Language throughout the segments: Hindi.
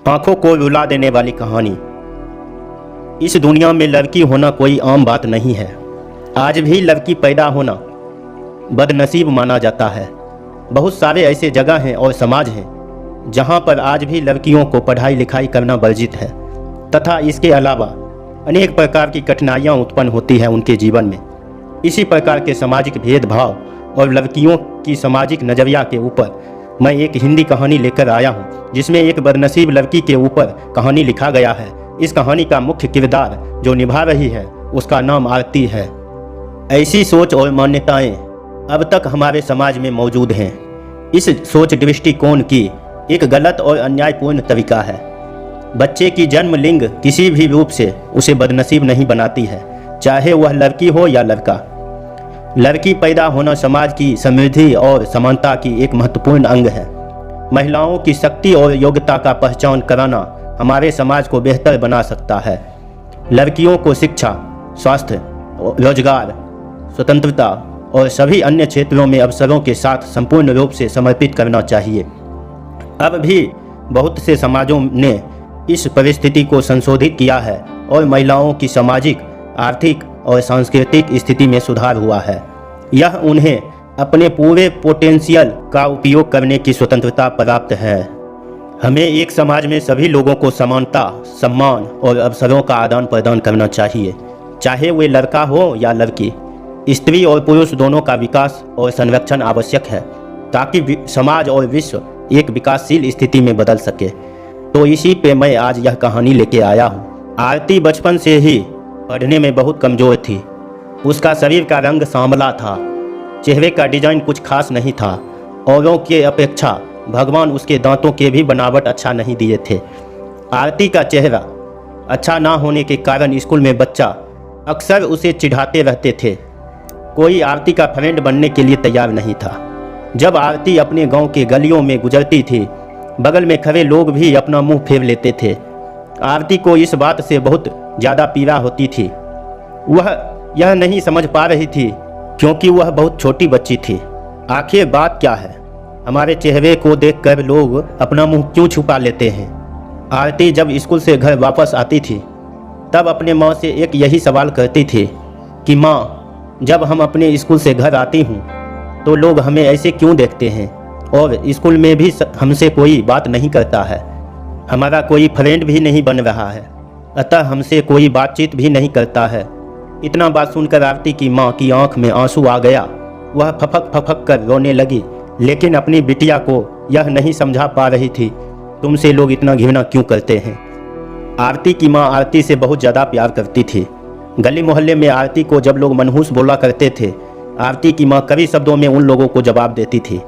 आंखों को रुला देने वाली कहानी। इस दुनिया में लड़की होना कोई आम बात नहीं है। आज भी लड़की पैदा होना बदनसीब माना जाता है। बहुत सारे ऐसे जगह हैं और समाज हैं जहां पर आज भी लड़कियों को पढ़ाई लिखाई करना वर्जित है तथा इसके अलावा अनेक प्रकार की कठिनाइयां उत्पन्न होती हैं उनके जीवन में। इसी प्रकार के सामाजिक भेदभाव और लड़कियों की सामाजिक नज़रिया के ऊपर मैं एक हिंदी कहानी लेकर आया हूँ, जिसमें एक बदनसीब लड़की के ऊपर कहानी लिखा गया है। इस कहानी का मुख्य किरदार जो निभा रही है उसका नाम आरती है। ऐसी सोच और मान्यताएं अब तक हमारे समाज में मौजूद हैं। इस सोच दृष्टिकोण की एक गलत और अन्यायपूर्ण तरीका है। बच्चे की जन्म लिंग किसी भी रूप से उसे बदनसीब नहीं बनाती है, चाहे वह लड़की हो या लड़का। लड़की पैदा होना समाज की समृद्धि और समानता की एक महत्वपूर्ण अंग है। महिलाओं की शक्ति और योग्यता का पहचान कराना हमारे समाज को बेहतर बना सकता है। लड़कियों को शिक्षा, स्वास्थ्य, रोजगार, स्वतंत्रता और सभी अन्य क्षेत्रों में अवसरों के साथ संपूर्ण रूप से समर्पित करना चाहिए। अब भी बहुत से समाजों ने इस परिस्थिति को संशोधित किया है और महिलाओं की सामाजिक, आर्थिक और सांस्कृतिक स्थिति में सुधार हुआ है। यह उन्हें अपने पूरे पोटेंशियल का उपयोग करने की स्वतंत्रता प्राप्त है। हमें एक समाज में सभी लोगों को समानता, सम्मान और अवसरों का आदान प्रदान करना चाहिए, चाहे वे लड़का हो या लड़की। स्त्री और पुरुष दोनों का विकास और संरक्षण आवश्यक है ताकि समाज और विश्व एक विकासशील स्थिति में बदल सके। तो इसी पे मैं आज यह कहानी लेके आया हूँ। आरती बचपन से ही पढ़ने में बहुत कमज़ोर थी। उसका शरीर का रंग सांवला था, चेहरे का डिजाइन कुछ खास नहीं था। औरों के अपेक्षा भगवान उसके दांतों के भी बनावट अच्छा नहीं दिए थे। आरती का चेहरा अच्छा ना होने के कारण स्कूल में बच्चा अक्सर उसे चिढ़ाते रहते थे। कोई आरती का फ्रेंड बनने के लिए तैयार नहीं था। जब आरती अपने गांव के गलियों में गुजरती थी, बगल में खड़े लोग भी अपना मुंह फेर लेते थे। आरती को इस बात से बहुत ज़्यादा पीड़ा होती थी। वह यह नहीं समझ पा रही थी क्योंकि वह बहुत छोटी बच्ची थी। आखिर बात क्या है? हमारे चेहरे को देखकर लोग अपना मुंह क्यों छुपा लेते हैं? आरती जब स्कूल से घर वापस आती थी तब अपने माँ से एक यही सवाल करती थी कि माँ, जब हम अपने स्कूल से घर आती हूँ तो लोग हमें ऐसे क्यों देखते हैं और स्कूल में भी हमसे कोई बात नहीं करता है। हमारा कोई फ्रेंड भी नहीं बन रहा है, अतः हमसे कोई बातचीत भी नहीं करता है। इतना बात सुनकर आरती की माँ की आंख में आंसू आ गया। वह फफक फफक कर रोने लगी, लेकिन अपनी बिटिया को यह नहीं समझा पा रही थी तुमसे लोग इतना घृणा क्यों करते हैं। आरती की माँ आरती से बहुत ज़्यादा प्यार करती थी। गली मोहल्ले में आरती को जब लोग मनहूस बोला करते थे, आरती की माँ कड़ी शब्दों में उन लोगों को जवाब देती थी।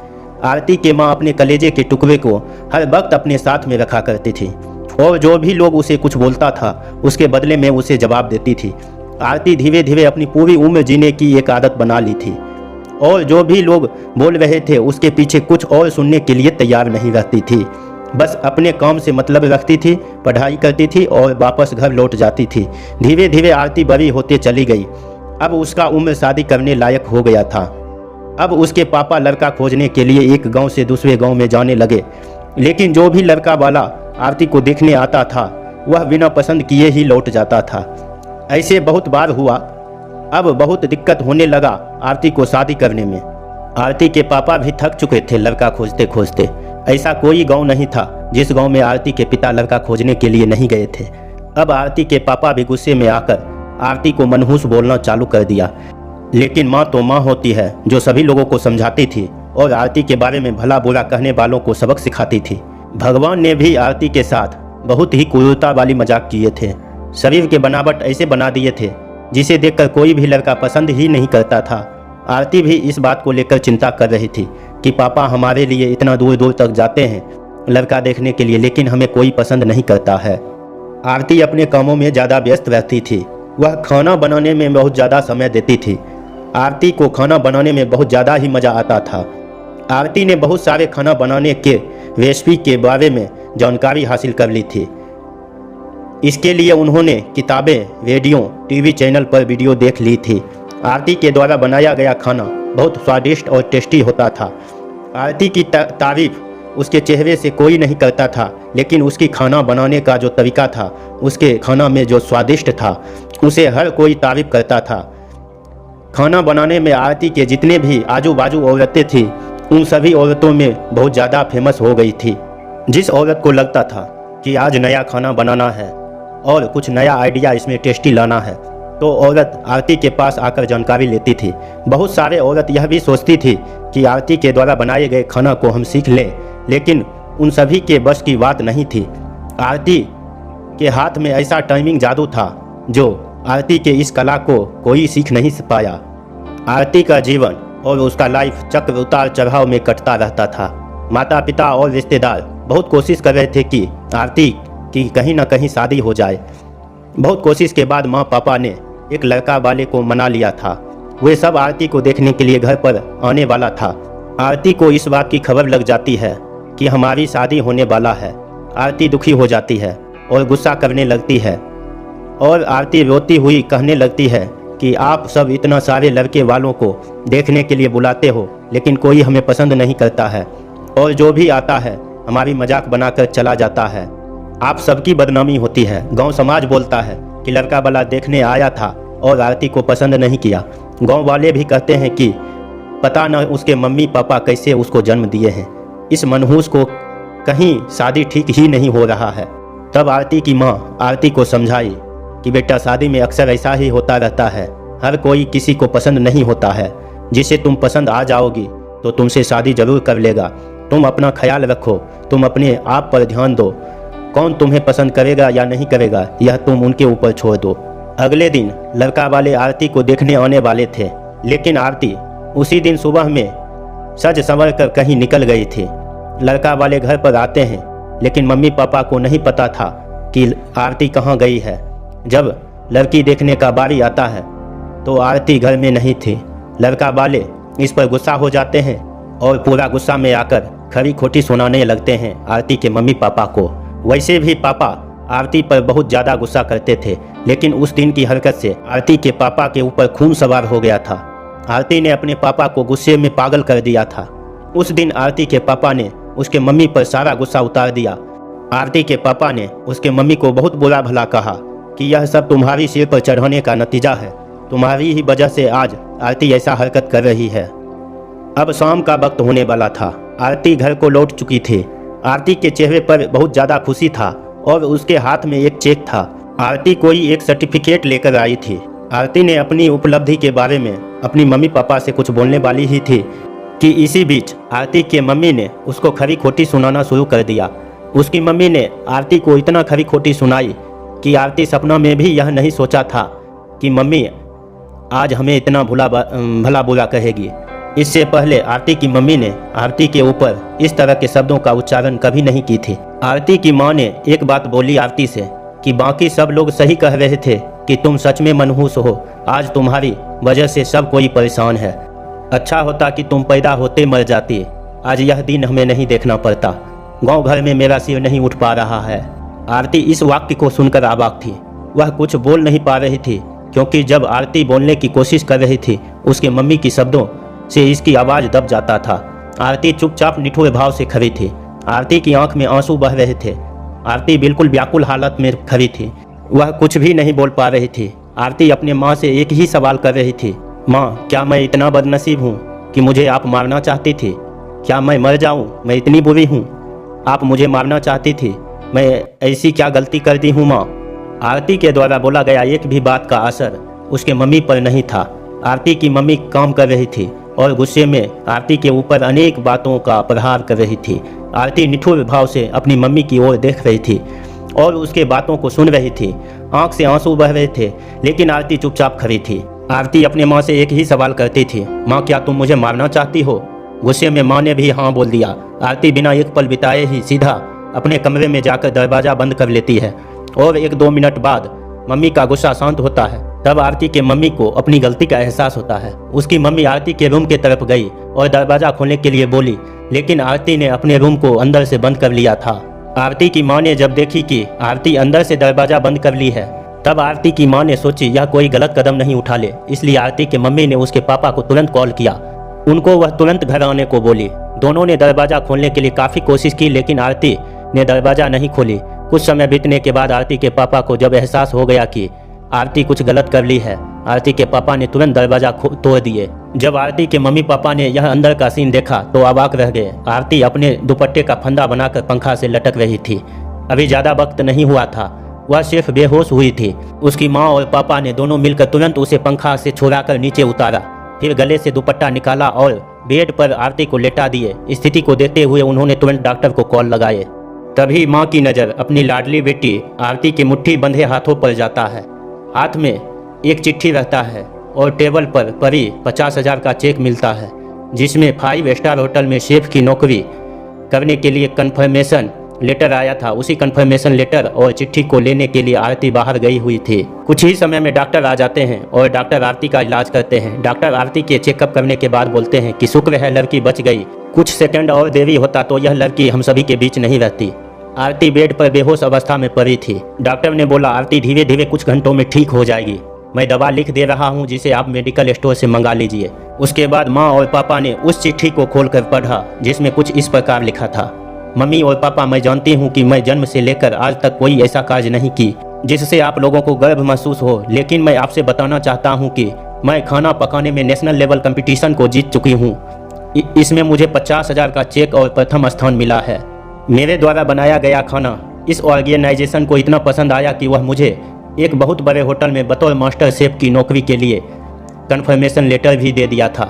आरती के माँ अपने कलेजे के टुकड़े को हर वक्त अपने साथ में रखा करती थी और जो भी लोग उसे कुछ बोलता था उसके बदले में उसे जवाब देती थी। आरती धीरे धीरे अपनी पूरी उम्र जीने की एक आदत बना ली थी और जो भी लोग बोल रहे थे उसके पीछे कुछ और सुनने के लिए तैयार नहीं रहती थी। बस अपने काम से मतलब रखती थी, पढ़ाई करती थी और वापस घर लौट जाती थी। धीरे धीरे आरती बड़ी होते चली गई। अब उसका उम्र शादी करने लायक हो गया था। अब उसके पापा लड़का खोजने के लिए एक गांव से दूसरे गांव में जाने लगे, लेकिन जो भी लड़का वाला आरती को देखने आता था वह बिना पसंद किए ही लौट जाता था। ऐसे बहुत बार हुआ। अब बहुत दिक्कत होने लगा आरती को शादी करने में। आरती के पापा भी थक चुके थे लड़का खोजते खोजते। ऐसा कोई गांव नहीं था जिस गांव में आरती के पिता लड़का खोजने के लिए नहीं गए थे। अब आरती के पापा भी गुस्से में आकर आरती को मनहूस बोलना चालू कर दिया। लेकिन माँ तो माँ होती है जो सभी लोगों को समझाती थी और आरती के बारे में भला बुरा कहने वालों को सबक सिखाती थी। भगवान ने भी आरती के साथ बहुत ही क्रूरता वाली मजाक किए थे। शरीर के बनावट ऐसे बना दिए थे जिसे देखकर कोई भी लड़का पसंद ही नहीं करता था। आरती भी इस बात को लेकर चिंता कर रही थी कि पापा हमारे लिए इतना दूर दूर तक जाते हैं लड़का देखने के लिए, लेकिन हमें कोई पसंद नहीं करता है। आरती अपने कामों में ज़्यादा व्यस्त रहती थी। वह खाना बनाने में बहुत ज़्यादा समय देती थी। आरती को खाना बनाने में बहुत ज़्यादा ही मज़ा आता था। आरती ने बहुत सारे खाना बनाने के रेसिपी के बारे में जानकारी हासिल कर ली थी। इसके लिए उन्होंने किताबें, रेडियो, टीवी चैनल पर वीडियो देख ली थी। आरती के द्वारा बनाया गया खाना बहुत स्वादिष्ट और टेस्टी होता था। आरती की तारीफ उसके चेहरे से कोई नहीं करता था, लेकिन उसकी खाना बनाने का जो तरीका था, उसके खाना में जो स्वादिष्ट था, उसे हर कोई तारीफ करता था। खाना बनाने में आरती के जितने भी आजू बाजू औरतें थीं, उन सभी औरतों में बहुत ज़्यादा फेमस हो गई थी। जिस औरत को लगता था कि आज नया खाना बनाना है और कुछ नया आइडिया इसमें टेस्टी लाना है, तो औरत आरती के पास आकर जानकारी लेती थी। बहुत सारे औरत यह भी सोचती थी कि आरती के द्वारा बनाए गए खाना को हम सीख लें, लेकिन उन सभी के बस की बात नहीं थी। आरती के हाथ में ऐसा टाइमिंग जादू था जो आरती के इस कला को कोई सीख नहीं पाया। आरती का जीवन और उसका लाइफ चक्र उतार चढ़ाव में कटता रहता था। माता पिता और रिश्तेदार बहुत कोशिश कर रहे थे कि आरती की कहीं ना कहीं शादी हो जाए। बहुत कोशिश के बाद माँ पापा ने एक लड़का वाले को मना लिया था। वे सब आरती को देखने के लिए घर पर आने वाला था। आरती को इस बात की खबर लग जाती है कि हमारी शादी होने वाला है। आरती दुखी हो जाती है और गुस्सा करने लगती है, और आरती रोती हुई कहने लगती है कि आप सब इतना सारे लड़के वालों को देखने के लिए बुलाते हो, लेकिन कोई हमें पसंद नहीं करता है, और जो भी आता है हमारी मजाक बनाकर चला जाता है। आप सबकी बदनामी होती है। गांव समाज बोलता है कि लड़का वाला देखने आया था और आरती को पसंद नहीं किया। गांव वाले भी कहते हैं कि पता न उसके मम्मी पापा कैसे उसको जन्म दिए हैं। इस मनहूस को कहीं शादी ठीक ही नहीं हो रहा है। तब आरती की माँ आरती को समझाई कि बेटा, शादी में अक्सर ऐसा ही होता रहता है। हर कोई किसी को पसंद नहीं होता है। जिसे तुम पसंद आ जाओगी तो तुमसे शादी जरूर कर लेगा। तुम अपना ख्याल रखो, तुम अपने आप पर ध्यान दो। कौन तुम्हें पसंद करेगा या नहीं करेगा, यह तुम उनके ऊपर छोड़ दो। अगले दिन लड़का वाले आरती को देखने आने वाले थे, लेकिन आरती उसी दिन सुबह में सज संवर कर कहीं निकल गई थी। लड़का वाले घर पर आते हैं, लेकिन मम्मी पापा को नहीं पता था कि आरती कहाँ गई है। जब लड़की देखने का बारी आता है तो आरती घर में नहीं थी। लड़का वाले इस पर गुस्सा हो जाते हैं और पूरा गुस्सा में आकर खरी खोटी सुनाने लगते हैं आरती के मम्मी पापा को। वैसे भी पापा आरती पर बहुत ज़्यादा गुस्सा करते थे, लेकिन उस दिन की हरकत से आरती के पापा के ऊपर खून सवार हो गया था। आरती ने अपने पापा को गुस्से में पागल कर दिया था। उस दिन आरती के पापा ने उसके मम्मी पर सारा गुस्सा उतार दिया। आरती के पापा ने उसके मम्मी को बहुत बुरा भला कहा कि यह सब तुम्हारी सिर पर चढ़ाने का नतीजा है। तुम्हारी ही वजह से आज आरती ऐसा हरकत कर रही है। अब शाम का वक्त होने वाला था। आरती घर को लौट चुकी थी। आरती के चेहरे पर बहुत ज़्यादा खुशी था और उसके हाथ में एक चेक था। आरती कोई एक सर्टिफिकेट लेकर आई थी। आरती ने अपनी उपलब्धि के बारे में अपनी मम्मी पापा से कुछ बोलने वाली ही थी कि इसी बीच आरती के मम्मी ने उसको खरी खोटी सुनाना शुरू कर दिया। उसकी मम्मी ने आरती को इतना खरी खोटी सुनाई कि आरती सपना में भी यह नहीं सोचा था कि मम्मी आज हमें इतना भला बुरा कहेगी। इससे पहले आरती की मम्मी ने आरती के ऊपर इस तरह के शब्दों का उच्चारण कभी नहीं की थी। आरती की माँ ने एक बात बोली आरती से कि बाकी सब लोग सही कह रहे थे कि तुम सच में मनहूस हो। आज तुम्हारी वजह से सब कोई परेशान है। अच्छा होता कि तुम पैदा होते मर जाती। आज यह दिन हमें नहीं देखना पड़ता। गांव घर में मेरा सिर नहीं उठ पा रहा है। आरती इस वाक्य को सुनकर अवाक थी। वह कुछ बोल नहीं पा रही थी, क्योंकि जब आरती बोलने की कोशिश कर रही थी उसके मम्मी की शब्दों से इसकी आवाज़ दब जाता था। आरती चुपचाप निठुर भाव से खड़ी थी। आरती की आंख में आंसू बह रहे थे। आरती बिल्कुल व्याकुल हालत में खड़ी थी। वह कुछ भी नहीं बोल पा रही थी। आरती अपने माँ से एक ही सवाल कर रही थी, माँ क्या मैं इतना बदनसीब हूँ कि मुझे आप मारना चाहती थी? क्या मैं मर जाऊँ? मैं इतनी बुरी हूँ? आप मुझे मारना चाहती थी? मैं ऐसी क्या गलती कर दी हूँ माँ? आरती के द्वारा बोला गया एक भी बात का असर उसके मम्मी पर नहीं था। आरती की मम्मी काम कर रही थी और गुस्से में आरती के ऊपर अनेक बातों का प्रहार कर रही थी। आरती निठुर भाव से अपनी मम्मी की ओर देख रही थी और उसके बातों को सुन रही थी। आंख से आंसू बह रहे थे, लेकिन आरती चुपचाप खड़ी थी। आरती अपने माँ से एक ही सवाल करती थी, माँ क्या तुम मुझे मारना चाहती हो? गुस्से में माँ ने भी हाँ बोल दिया। आरती बिना एक पल बिताए ही सीधा अपने कमरे में जाकर दरवाज़ा बंद कर लेती है और 1-2 मिनट बाद मम्मी का गुस्सा शांत होता है। तब आरती के मम्मी को अपनी गलती का एहसास होता है। उसकी मम्मी आरती के रूम के तरफ गई और दरवाज़ा खोलने के लिए बोली, लेकिन आरती ने अपने रूम को अंदर से बंद कर लिया था। आरती की माँ ने जब देखी कि आरती अंदर से दरवाज़ा बंद कर ली है, तब आरती की माँ ने सोची यह कोई गलत कदम नहीं उठा ले। इसलिए आरती के मम्मी ने उसके पापा को तुरंत कॉल किया। उनको वह तुरंत घर आने को बोली। दोनों ने दरवाज़ा खोलने के लिए काफ़ी कोशिश की, लेकिन आरती ने दरवाज़ा नहीं खोली। कुछ समय बीतने के बाद आरती के पापा को जब एहसास हो गया कि आरती कुछ गलत कर ली है, आरती के पापा ने तुरंत दरवाज़ा तोड़ दिए। जब आरती के मम्मी पापा ने यह अंदर का सीन देखा तो अवाक रह गए। आरती अपने दुपट्टे का फंदा बनाकर पंखा से लटक रही थी। अभी ज़्यादा वक्त नहीं हुआ था, वह सिर्फ बेहोश हुई थी। उसकी माँ और पापा ने दोनों मिलकर तुरंत उसे पंखा से छुड़ाकर नीचे उतारा, फिर गले से दुपट्टा निकाला और बेड पर आरती को लेटा दिए। स्थिति को देखते हुए उन्होंने तुरंत डॉक्टर को कॉल लगाए। तभी माँ की नज़र अपनी लाडली बेटी आरती के मुट्ठी बंधे हाथों पर जाता है। हाथ में एक चिट्ठी रहता है और टेबल पर परी 50,000 का चेक मिलता है, जिसमें 5 स्टार होटल में शेफ की नौकरी करने के लिए कन्फर्मेशन लेटर आया था। उसी कन्फर्मेशन लेटर और चिट्ठी को लेने के लिए आरती बाहर गई हुई थी। कुछ ही समय में डॉक्टर आ जाते हैं और डॉक्टर आरती का इलाज करते हैं। डॉक्टर आरती के चेकअप करने के बाद बोलते हैं कि शुक्र है लड़की बच गई, कुछ सेकंड और देरी होता तो यह लड़की हम सभी के बीच नहीं रहती। आरती बेड पर बेहोश अवस्था में पड़ी थी। डॉक्टर ने बोला आरती धीरे धीरे कुछ घंटों में ठीक हो जाएगी, मैं दवा लिख दे रहा हूँ जिसे आप मेडिकल स्टोर से मंगा लीजिए। उसके बाद माँ और पापा ने उस चिट्ठी को खोलकर पढ़ा, जिसमें कुछ इस प्रकार लिखा था। मम्मी और पापा, मैं जानती हूँ कि मैं जन्म से लेकर आज तक कोई ऐसा कार्य नहीं की जिससे आप लोगों को गर्व महसूस हो, लेकिन मैं आपसे बताना चाहता हूँ कि मैं खाना पकाने में नेशनल लेवल कंपटीशन को जीत चुकी हूँ। इसमें मुझे 50,000 का चेक और प्रथम स्थान मिला है। मेरे द्वारा बनाया गया खाना इस ऑर्गेनाइजेशन को इतना पसंद आया कि वह मुझे एक बहुत बड़े होटल में बतौर मास्टर शेफ की नौकरी के लिए कन्फर्मेशन लेटर भी दे दिया था।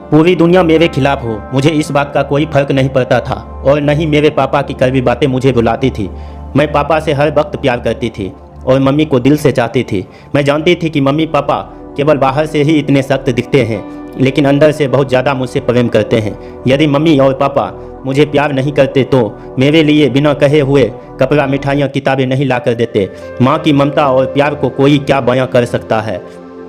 पूरी दुनिया मेरे खिलाफ हो, मुझे इस बात का कोई फर्क नहीं पड़ता था और न ही मेरे पापा की कड़वी बातें मुझे रुलाती थी। मैं पापा से हर वक्त प्यार करती थी और मम्मी को दिल से चाहती थी। मैं जानती थी कि मम्मी पापा केवल बाहर से ही इतने सख्त दिखते हैं, लेकिन अंदर से बहुत ज़्यादा मुझसे प्रेम करते हैं। यदि मम्मी और पापा मुझे प्यार नहीं करते तो मेरे लिए बिना कहे हुए कपड़ा, मिठाइयाँ, किताबें नहीं ला कर देते। माँ की ममता और प्यार को कोई क्या बयां कर सकता है।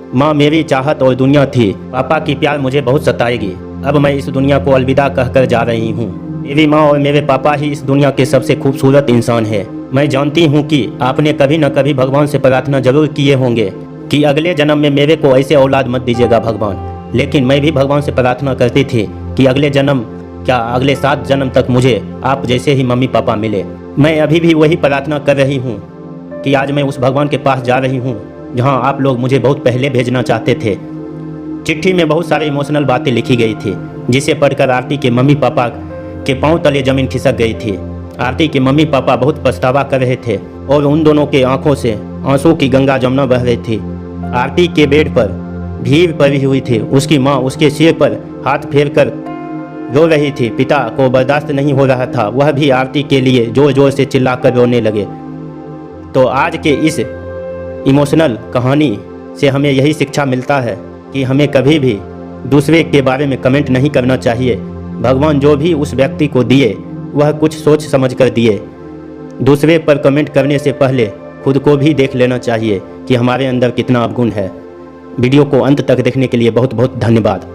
माँ मेरी चाहत और दुनिया थी। पापा की प्यार मुझे बहुत सताएगी। अब मैं इस दुनिया को अलविदा कहकर जा रही हूँ। मेरी माँ और मेरे पापा ही इस दुनिया के सबसे खूबसूरत इंसान है। मैं जानती हूँ कि आपने कभी न कभी भगवान से प्रार्थना जरूर किए होंगे कि अगले जन्म में मेरे को ऐसे औलाद मत दीजिएगा भगवान। लेकिन मैं भी भगवान से प्रार्थना करती थी कि अगले 7 जन्म तक मुझे आप जैसे ही मम्मी पापा मिले। मैं अभी भी वही प्रार्थना कर रही हूँ कि आज मैं उस भगवान के पास जा रही हूँ जहाँ आप लोग मुझे बहुत पहले भेजना चाहते थे। चिट्ठी में बहुत सारी इमोशनल बातें लिखी गई थी, जिसे पढ़कर आरती के मम्मी पापा के पांव तले जमीन खिसक गई थी। आरती के मम्मी पापा बहुत पछतावा कर रहे थे और उन दोनों के आंखों से आंसू की गंगा जमुना बह रही थी। आरती के बेड पर भीड़ पड़ी हुई थी। उसकी माँ उसके सिर पर हाथ फेर कर रो रही थी। पिता को बर्दाश्त नहीं हो रहा था, वह भी आरती के लिए जोर जोर से चिल्लाकर रोने लगे। तो आज के इस इमोशनल कहानी से हमें यही शिक्षा मिलता है कि हमें कभी भी दूसरे के बारे में कमेंट नहीं करना चाहिए। भगवान जो भी उस व्यक्ति को दिए वह कुछ सोच समझ कर दिए। दूसरे पर कमेंट करने से पहले खुद को भी देख लेना चाहिए कि हमारे अंदर कितना अवगुण है। वीडियो को अंत तक देखने के लिए बहुत बहुत धन्यवाद।